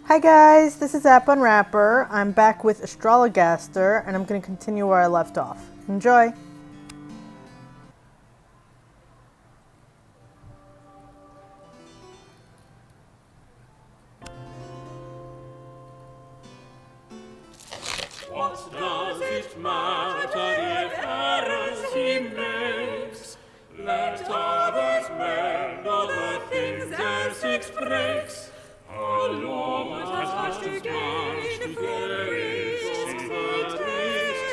Hi guys, this is App Unwrapper. I'm back with Astrologaster, and I'm going to continue where I left off. Enjoy! What does it matter if errors he makes? Let others mend other things else it breaks. Our Lord has much to gain for risks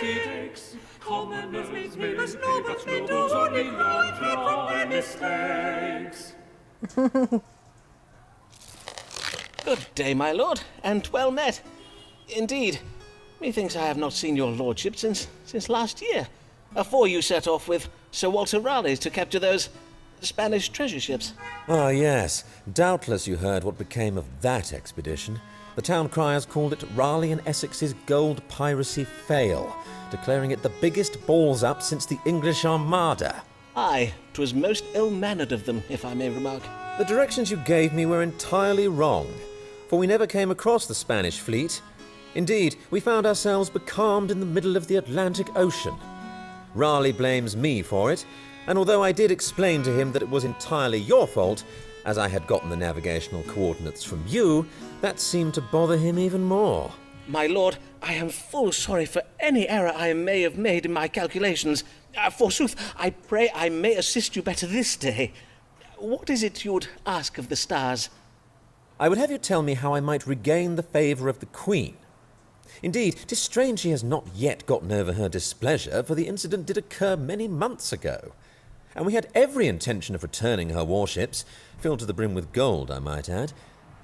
he takes. Commoners may must know, but they do only learn from their mistakes. Good day, my lord, and well met. Indeed, methinks I have not seen your lordship since last year, afore you set off with Sir Walter Raleigh to capture those Spanish treasure ships. Ah, yes. Doubtless you heard what became of that expedition. The town criers called it Raleigh and Essex's gold piracy fail, declaring it the biggest balls-up since the English Armada. Aye, 'twas most ill-mannered of them, if I may remark. The directions you gave me were entirely wrong, for we never came across the Spanish fleet. Indeed, we found ourselves becalmed in the middle of the Atlantic Ocean. Raleigh blames me for it, and although I did explain to him that it was entirely your fault, as I had gotten the navigational coordinates from you, that seemed to bother him even more. My lord, I am full sorry for any error I may have made in my calculations. Forsooth, I pray I may assist you better this day. What is it you would ask of the stars? I would have you tell me how I might regain the favour of the Queen. Indeed, 'tis strange she has not yet gotten over her displeasure, for the incident did occur many months ago. And we had every intention of returning her warships, filled to the brim with gold, I might add.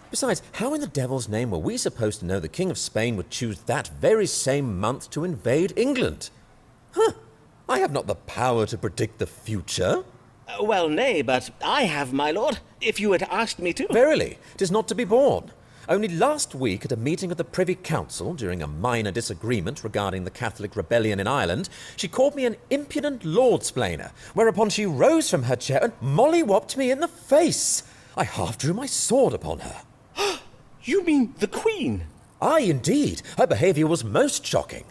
Besides, how in the devil's name were we supposed to know the King of Spain would choose that very same month to invade England? I have not the power to predict the future. Well, nay, but I have, my lord, if you had asked me to. Verily, 'tis not to be borne. Only last week, at a meeting of the Privy Council, during a minor disagreement regarding the Catholic rebellion in Ireland, she called me an impudent lord-splainer, whereupon she rose from her chair and molly-whopped me in the face. I half drew my sword upon her. You mean the Queen? Aye, indeed. Her behaviour was most shocking.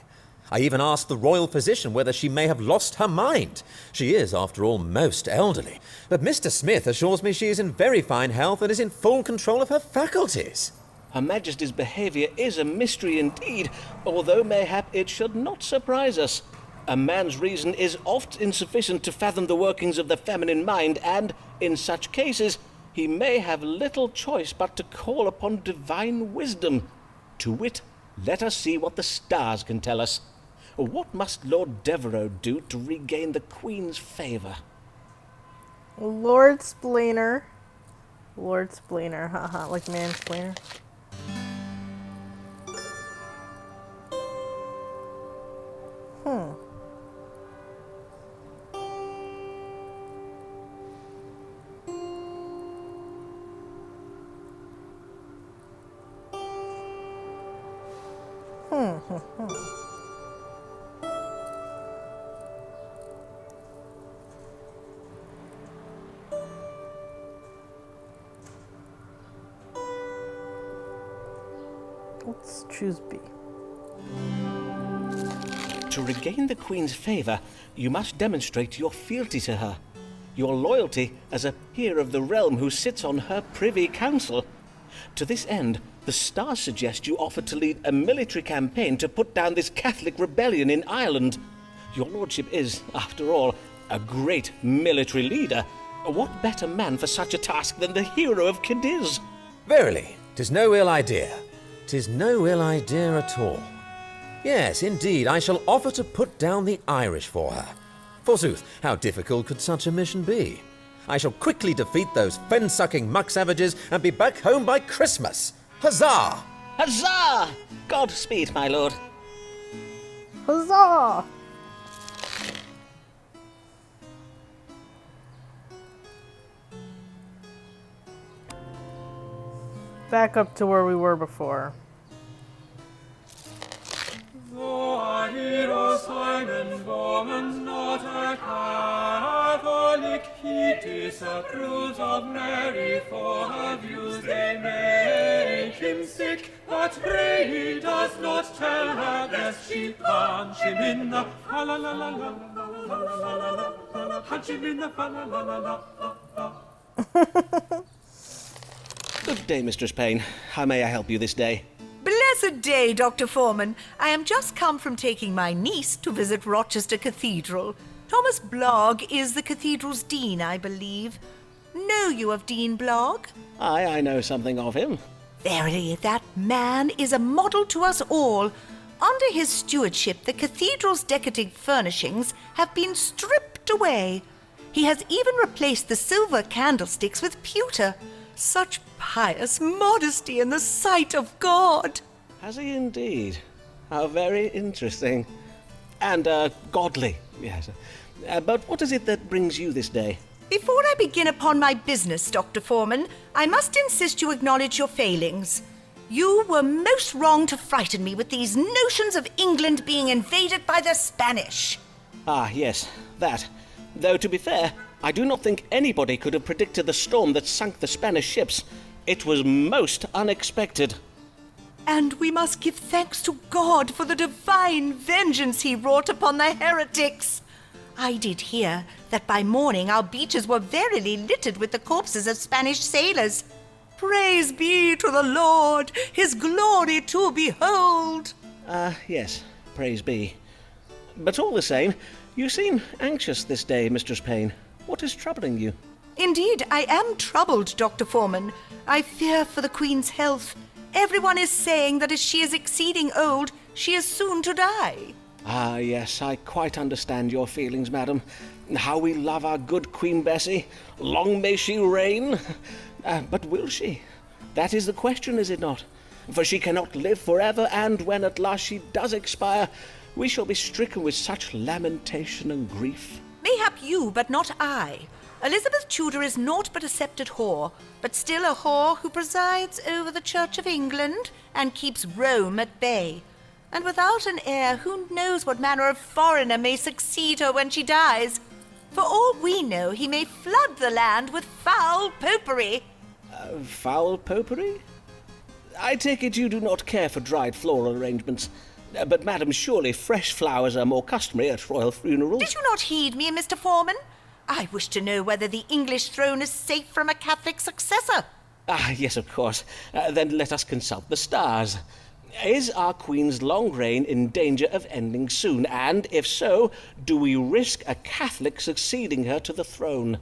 I even asked the royal physician whether she may have lost her mind. She is, after all, most elderly. But Mr. Smith assures me she is in very fine health and is in full control of her faculties. Her Majesty's behaviour is a mystery indeed, although mayhap it should not surprise us. A man's reason is oft insufficient to fathom the workings of the feminine mind, and, in such cases, he may have little choice but to call upon divine wisdom. To wit, let us see what the stars can tell us. What must Lord Devereux do to regain the Queen's favour? Lord Splainer. Lord Splainer, haha, like mansplainer. Let's choose B. To regain the Queen's favour, you must demonstrate your fealty to her, your loyalty as a peer of the realm who sits on her Privy Council. To this end, the stars suggest you offer to lead a military campaign to put down this Catholic rebellion in Ireland. Your lordship is, after all, a great military leader. What better man for such a task than the hero of Cadiz? Verily, 'tis no ill idea. 'Tis no ill idea at all. Yes, indeed, I shall offer to put down the Irish for her. Forsooth, how difficult could such a mission be? I shall quickly defeat those fen-sucking muck-savages and be back home by Christmas. Huzzah! Huzzah! Godspeed, my lord. Huzzah! Back up to where we were before. Though our hero Simon Bowman's not a Catholic, he disapproves of Mary, for her views they make him sick. but pray he does not tell her lest she punch him in the fa-la-la-la-la, fa-la-la-la-la, punch him in the fa-la-la-la-la. Good day, Mistress Payne. How may I help you this day? Blessed day, Dr. Foreman. I am just come from taking my niece to visit Rochester Cathedral. Thomas Blogg is the cathedral's dean, I believe. Know you of Dean Blogg? I know something of him. Verily, that man is a model to us all. Under his stewardship, the cathedral's decadent furnishings have been stripped away. He has even replaced the silver candlesticks with pewter. Such pious modesty in the sight of God. Has he indeed? How very interesting. And, godly, yes. But what is it that brings you this day? Before I begin upon my business, Dr. Foreman, I must insist you acknowledge your failings. You were most wrong to frighten me with these notions of England being invaded by the Spanish. Ah, yes, that. Though, to be fair, I do not think anybody could have predicted the storm that sunk the Spanish ships. It was most unexpected. And we must give thanks to God for the divine vengeance he wrought upon the heretics. I did hear that by morning our beaches were verily littered with the corpses of Spanish sailors. Praise be to the Lord, his glory to behold. Yes, praise be. But all the same, you seem anxious this day, Mistress Payne. What is troubling you? Indeed, I am troubled, Dr. Foreman. I fear for the Queen's health. Everyone is saying that as she is exceeding old, she is soon to die. Ah, yes, I quite understand your feelings, madam. How we love our good Queen Bessie. Long may she reign. But will she? That is the question, is it not? For she cannot live forever, and when at last she does expire, we shall be stricken with such lamentation and grief. Mayhap you, but not I. Elizabeth Tudor is naught but a sceptred whore, but still a whore who presides over the Church of England and keeps Rome at bay. And without an heir, who knows what manner of foreigner may succeed her when she dies? For all we know, he may flood the land with foul popery. Foul popery? I take it you do not care for dried floral arrangements. But, madam, surely fresh flowers are more customary at royal funerals. Did you not heed me, Mr. Foreman? I wish to know whether the English throne is safe from a Catholic successor. Ah, yes, of course. Then let us consult the stars. Is our Queen's long reign in danger of ending soon? And if so, do we risk a Catholic succeeding her to the throne?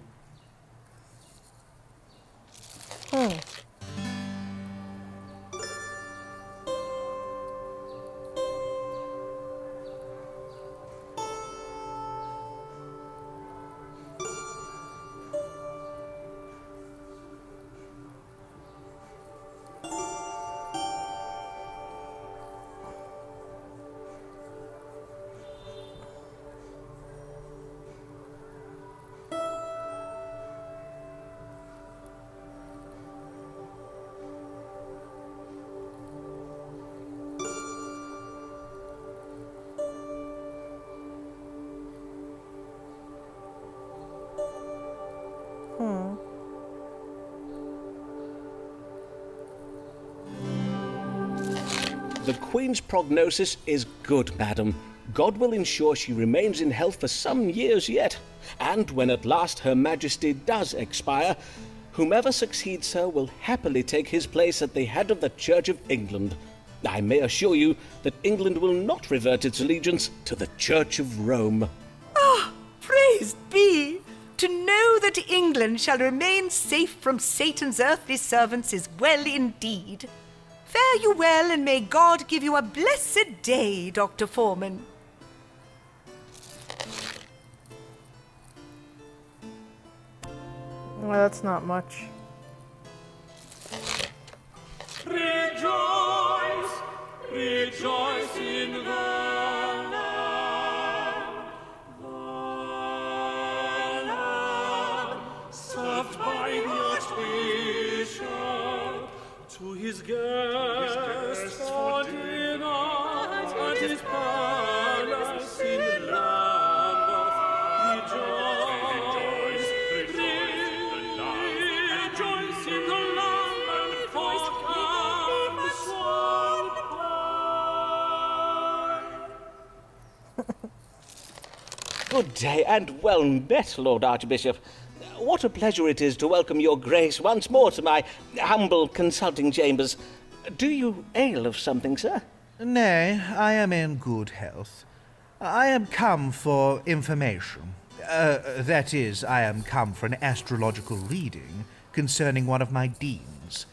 The Queen's prognosis is good, madam. God will ensure she remains in health for some years yet. And when at last Her Majesty does expire, whomever succeeds her will happily take his place at the head of the Church of England. I may assure you that England will not revert its allegiance to the Church of Rome. Praise be! To know that England shall remain safe from Satan's earthly servants is well indeed. Fare you well, and may God give you a blessed day, Dr. Foreman. Well, that's not much. Rejoice, rejoice in the Lamb. The Lamb, served by the Archbishop, to his guests for dinner at his palace in Lambeth. Rejoice, rejoice in the Lamb, for comes Good day and well met, Lord Archbishop. What a pleasure it is to welcome your grace once more to my humble consulting chambers. Do you ail of something, sir? Nay, I am in good health. I am come for information. That is, I am come for an astrological reading concerning one of my deans,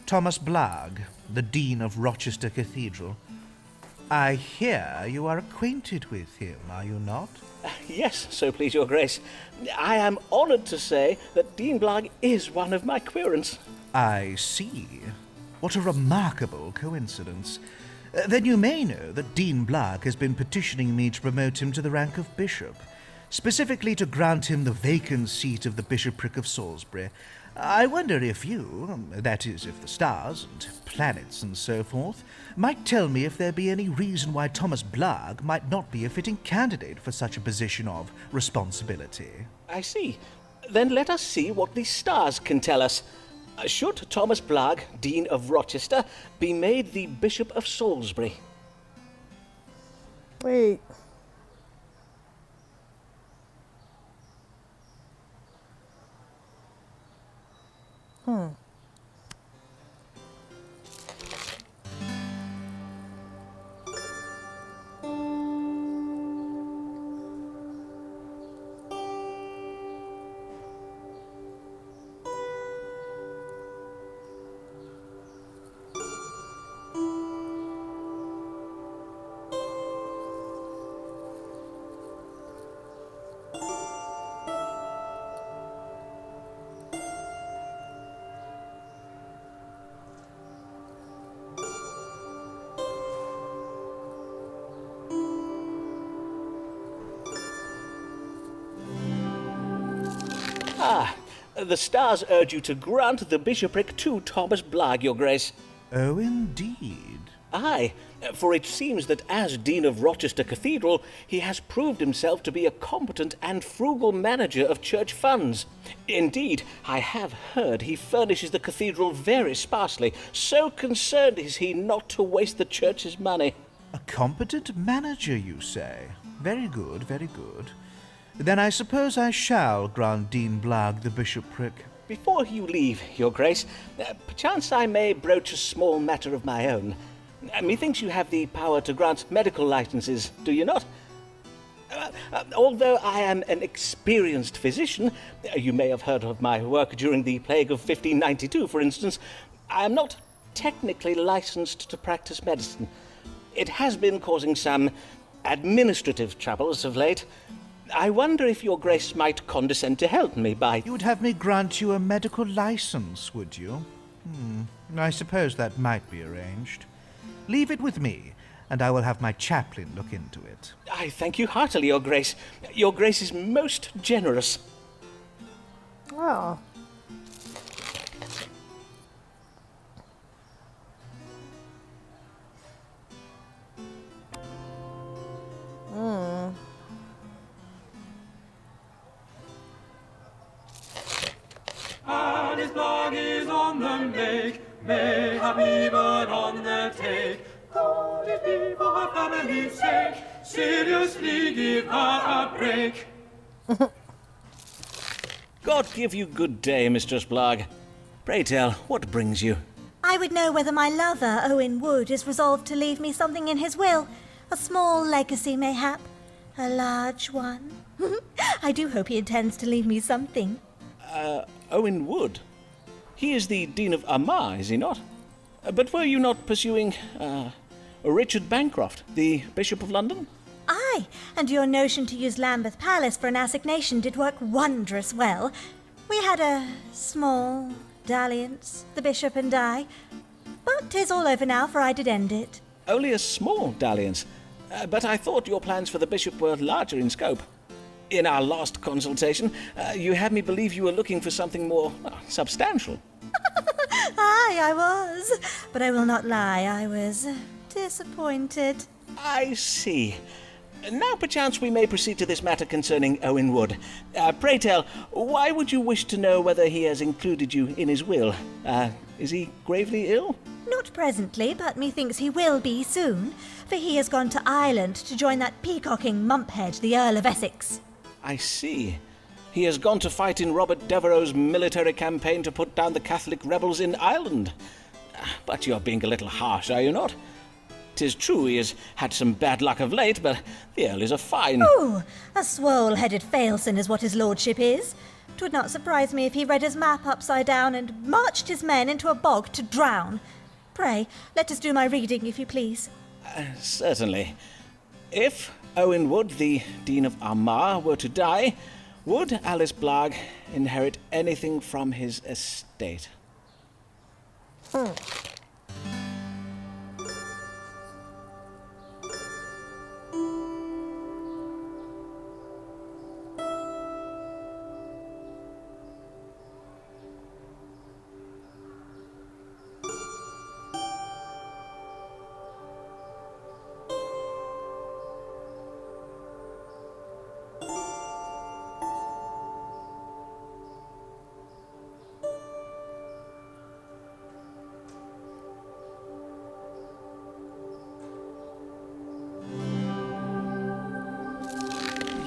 Thomas Blagg, the Dean of Rochester Cathedral. I hear you are acquainted with him, are you not? Yes, so please your grace. I am honoured to say that Dean Blagg is one of my querents. I see. What a remarkable coincidence. Then you may know that Dean Blagg has been petitioning me to promote him to the rank of bishop, specifically to grant him the vacant seat of the bishopric of Salisbury. I wonder if you, that is, if the stars and planets and so forth, might tell me if there be any reason why Thomas Blagg might not be a fitting candidate for such a position of responsibility. I see. Then let us see what the stars can tell us. Should Thomas Blagg, Dean of Rochester, be made the Bishop of Salisbury? Wait. The stars urge you to grant the bishopric to Thomas Blagg, your grace. Oh, indeed. Aye, for it seems that as Dean of Rochester Cathedral, he has proved himself to be a competent and frugal manager of church funds. Indeed, I have heard he furnishes the cathedral very sparsely, so concerned is he not to waste the church's money. A competent manager, you say? Very good, very good. Then I suppose I shall grant Dean Blagg the bishopric. Before you leave, your grace, perchance I may broach a small matter of my own. Methinks you have the power to grant medical licenses, do you not? Although I am an experienced physician, you may have heard of my work during the plague of 1592, for instance, I am not technically licensed to practice medicine. It has been causing some administrative troubles of late. I wonder if your grace might condescend to help me by... You would have me grant you a medical license, would you? I suppose that might be arranged. Leave it with me, and I will have my chaplain look into it. I thank you heartily, your grace. Your grace is most generous. Oh. And his Blagg is on the make, mayhap even on the take. Could it be for her family's sake, seriously give her a break? God give you good day, Mistress Blagg. Pray tell, what brings you? I would know whether my lover, Owen Wood, is resolved to leave me something in his will. A small legacy, mayhap. A large one. I do hope he intends to leave me something. Owen Wood? He is the Dean of Armagh, is he not? But were you not pursuing, Richard Bancroft, the Bishop of London? Aye, and your notion to use Lambeth Palace for an assignation did work wondrous well. We had a small dalliance, the Bishop and I. But 'tis all over now, for I did end it. Only a small dalliance. But I thought your plans for the Bishop were larger in scope. In our last consultation, you had me believe you were looking for something more substantial. Aye, I was. But I will not lie, I was disappointed. I see. Now perchance we may proceed to this matter concerning Owen Wood. Pray tell, why would you wish to know whether he has included you in his will? Is he gravely ill? Not presently, but methinks he will be soon, for he has gone to Ireland to join that peacocking mumphead, the Earl of Essex. I see. He has gone to fight in Robert Devereux's military campaign to put down the Catholic rebels in Ireland. But you're being a little harsh, are you not? 'Tis true he has had some bad luck of late, but the Earl is a fine... Oh, a swole-headed failson is what his lordship is. 'Twould not surprise me if he read his map upside down and marched his men into a bog to drown. Pray, let us do my reading, if you please. Certainly. If Owen Wood, the Dean of Armagh, were to die, would Alice Blagg inherit anything from his estate?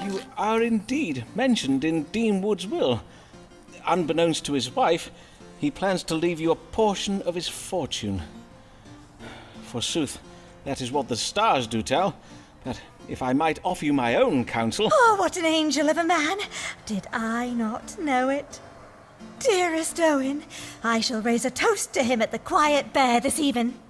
You are indeed mentioned in Dean Wood's will. Unbeknownst to his wife, he plans to leave you a portion of his fortune. Forsooth, that is what the stars do tell, but if I might offer you my own counsel... Oh, what an angel of a man! Did I not know it? Dearest Owen, I shall raise a toast to him at the Quiet Bear this even.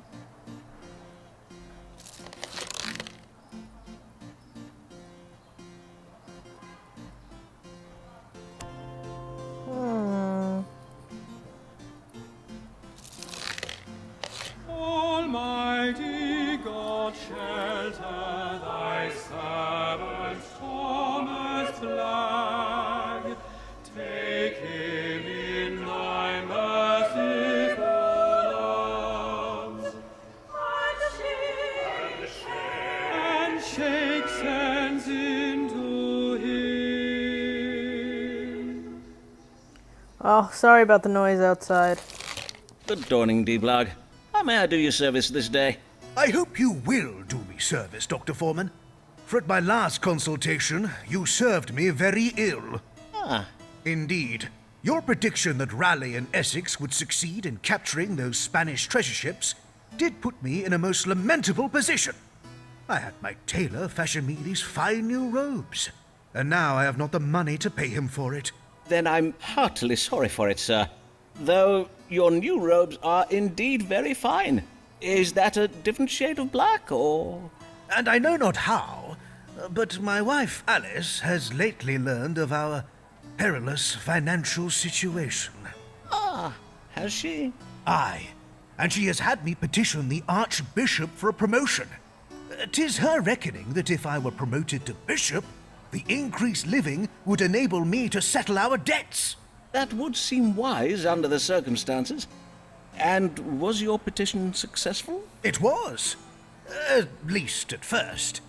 Almighty God, shelter thy servant Thomas Blagg. Take him in thy merciful arms, and shake sense into him. Oh, sorry about the noise outside. Good dawning, D. Blagg. How may I do you service this day? I hope you will do me service, Dr. Foreman. For at my last consultation, you served me very ill. Ah, Indeed. Your prediction that Raleigh and Essex would succeed in capturing those Spanish treasure ships did put me in a most lamentable position. I had my tailor fashion me these fine new robes, and now I have not the money to pay him for it. then I'm heartily sorry for it, sir. Though your new robes are indeed very fine. Is that a different shade of black, or...? And I know not how, but my wife Alice has lately learned of our perilous financial situation. Ah, has she? Aye, and she has had me petition the Archbishop for a promotion. 'Tis her reckoning that if I were promoted to bishop, the increased living would enable me to settle our debts. That would seem wise under the circumstances. And was your petition successful? It was. At least at first.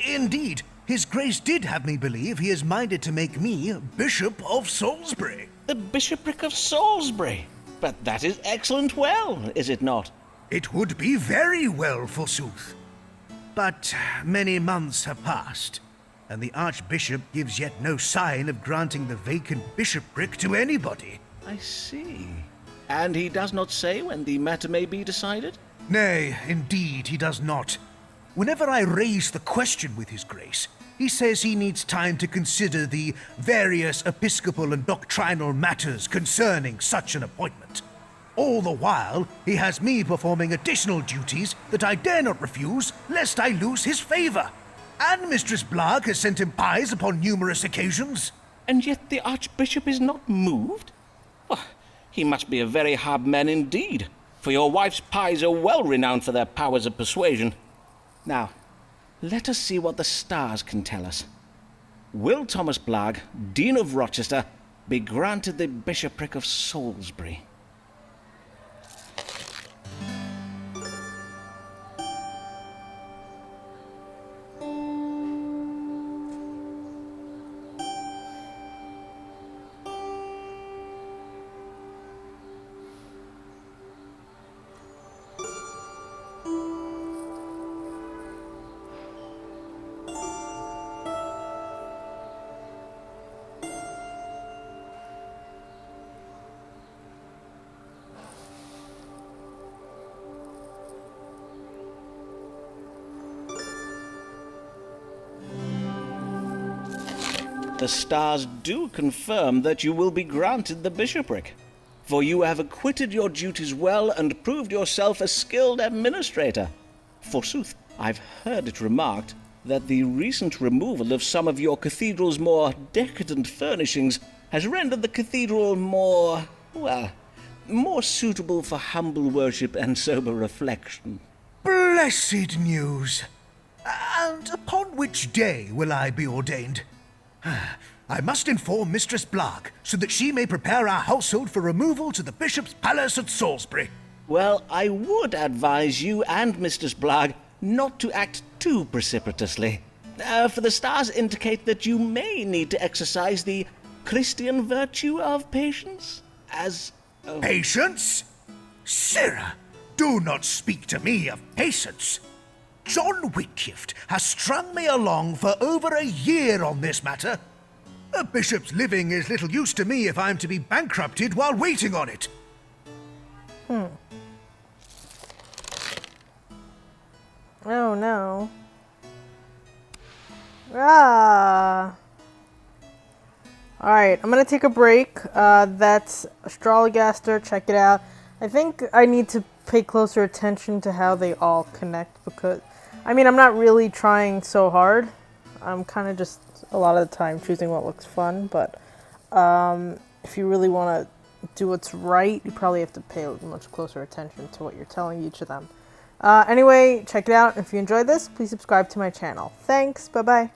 Indeed, His Grace did have me believe he is minded to make me Bishop of Salisbury. The bishopric of Salisbury. But that is excellent well, is it not? It would be very well, forsooth. But many months have passed, and the Archbishop gives yet no sign of granting the vacant bishopric to anybody. I see. And he does not say when the matter may be decided? Nay, indeed he does not. Whenever I raise the question with His Grace, he says he needs time to consider the various episcopal and doctrinal matters concerning such an appointment. All the while, he has me performing additional duties that I dare not refuse, lest I lose his favour. And Mistress Blagg has sent him pies upon numerous occasions. And yet the Archbishop is not moved? Well, he must be a very hard man indeed, for your wife's pies are well renowned for their powers of persuasion. Now, let us see what the stars can tell us. Will Thomas Blagg, Dean of Rochester, be granted the bishopric of Salisbury? the stars do confirm that you will be granted the bishopric, for you have acquitted your duties well and proved yourself a skilled administrator. Forsooth, I've heard it remarked that the recent removal of some of your cathedral's more decadent furnishings has rendered the cathedral more, well, more suitable for humble worship and sober reflection. Blessed news! And upon which day will I be ordained? I must inform Mistress Blark, so that she may prepare our household for removal to the Bishop's palace at Salisbury. Well, I would advise you and Mistress Blarg not to act too precipitously, for the stars indicate that you may need to exercise the Christian virtue of patience, as... Patience? Sirrah, do not speak to me of patience. John Whitgift has strung me along for over a year on this matter. A bishop's living is little use to me if I'm to be bankrupted while waiting on it. Oh no. Ah. Alright, I'm gonna take a break. That's Astrologaster, check it out. I think I need to pay closer attention to how they all connect because, I mean, I'm not really trying so hard. I'm kind of just, a lot of the time, choosing what looks fun, but if you really want to do what's right, you probably have to pay much closer attention to what you're telling each of them. Anyway, check it out. If you enjoyed this, please subscribe to my channel. Thanks, bye-bye.